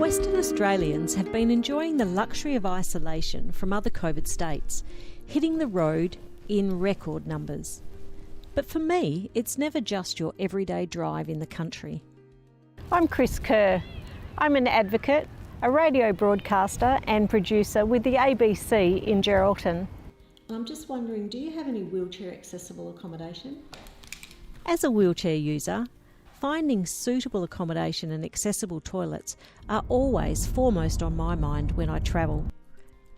Western Australians have been enjoying the luxury of isolation from other COVID states, hitting the road in record numbers. But for me, it's never just your everyday drive in the country. I'm Chris Kerr. I'm an advocate, a radio broadcaster and producer with the ABC in Geraldton. I'm just wondering, do you have any wheelchair accessible accommodation? As a wheelchair user, finding suitable accommodation and accessible toilets are always foremost on my mind when I travel.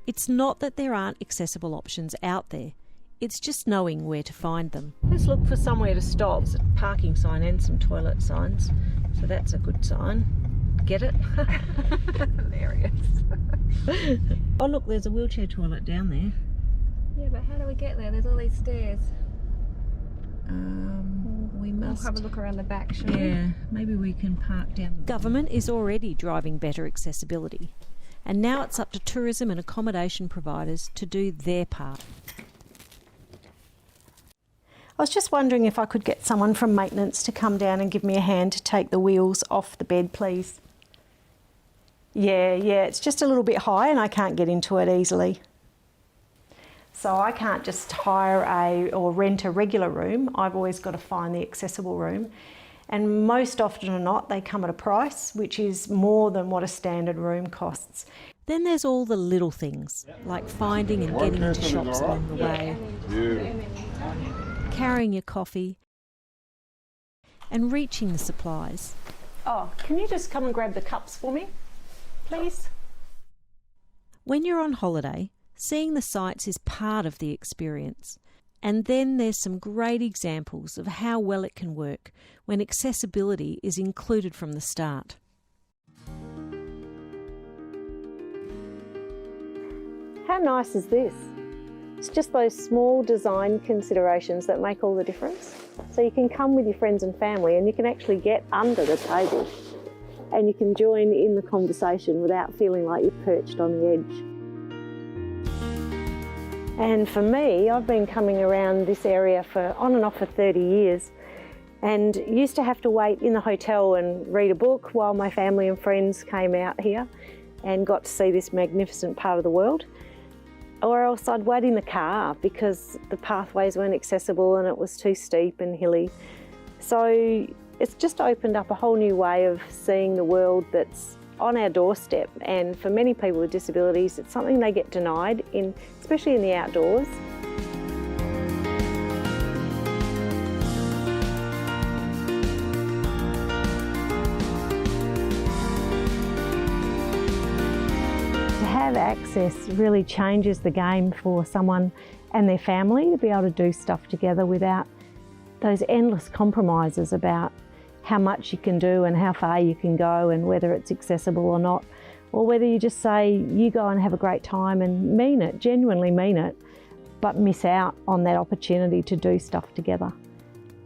It's not that there aren't accessible options out there, it's just knowing where to find them. Let's look for somewhere to stop. There's a parking sign and some toilet signs, so that's a good sign. Get it? Hilarious. Oh look, there's a wheelchair toilet down there. Yeah, but how do we get there? There's all these stairs. We must We'll have a look around the back, shall we? Yeah, maybe we can park down the... Government is already driving better accessibility, and now it's up to tourism and accommodation providers to do their part. I was just wondering if I could get someone from maintenance to come down and give me a hand to take the wheels off the bed, please. Yeah, it's just a little bit high and I can't get into it easily. So I can't just hire or rent a regular room. I've always got to find the accessible room. And most often or not, they come at a price which is more than what a standard room costs. Then there's all the little things, like finding and getting into shops along the way, carrying your coffee, and reaching the supplies. Oh, can you just come and grab the cups for me, please? When you're on holiday, seeing the sights is part of the experience. And then there's some great examples of how well it can work when accessibility is included from the start. How nice is this? It's just those small design considerations that make all the difference. So you can come with your friends and family and you can actually get under the table and you can join in the conversation without feeling like you're perched on the edge. And for me, I've been coming around this area on and off for 30 years and used to have to wait in the hotel and read a book while my family and friends came out here and got to see this magnificent part of the world. Or else I'd wait in the car because the pathways weren't accessible and it was too steep and hilly. So it's just opened up a whole new way of seeing the world that's on our doorstep, and for many people with disabilities it's something they get denied, especially in the outdoors. To have access really changes the game for someone and their family to be able to do stuff together without those endless compromises about how much you can do and how far you can go and whether it's accessible or not, or whether you just say you go and have a great time and mean it, genuinely mean it, but miss out on that opportunity to do stuff together.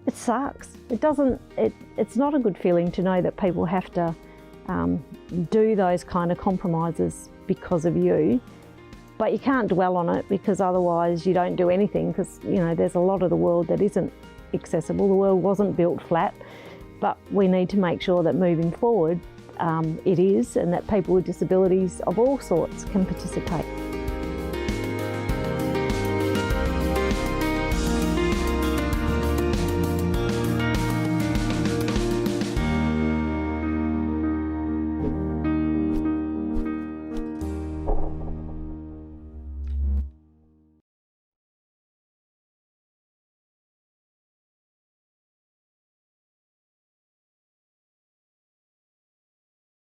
It sucks. It's not a good feeling to know that people have to do those kind of compromises because of you, but you can't dwell on it because otherwise you don't do anything, because there's a lot of the world that isn't accessible. The world wasn't built flat. But we need to make sure that moving forward it is, and that people with disabilities of all sorts can participate.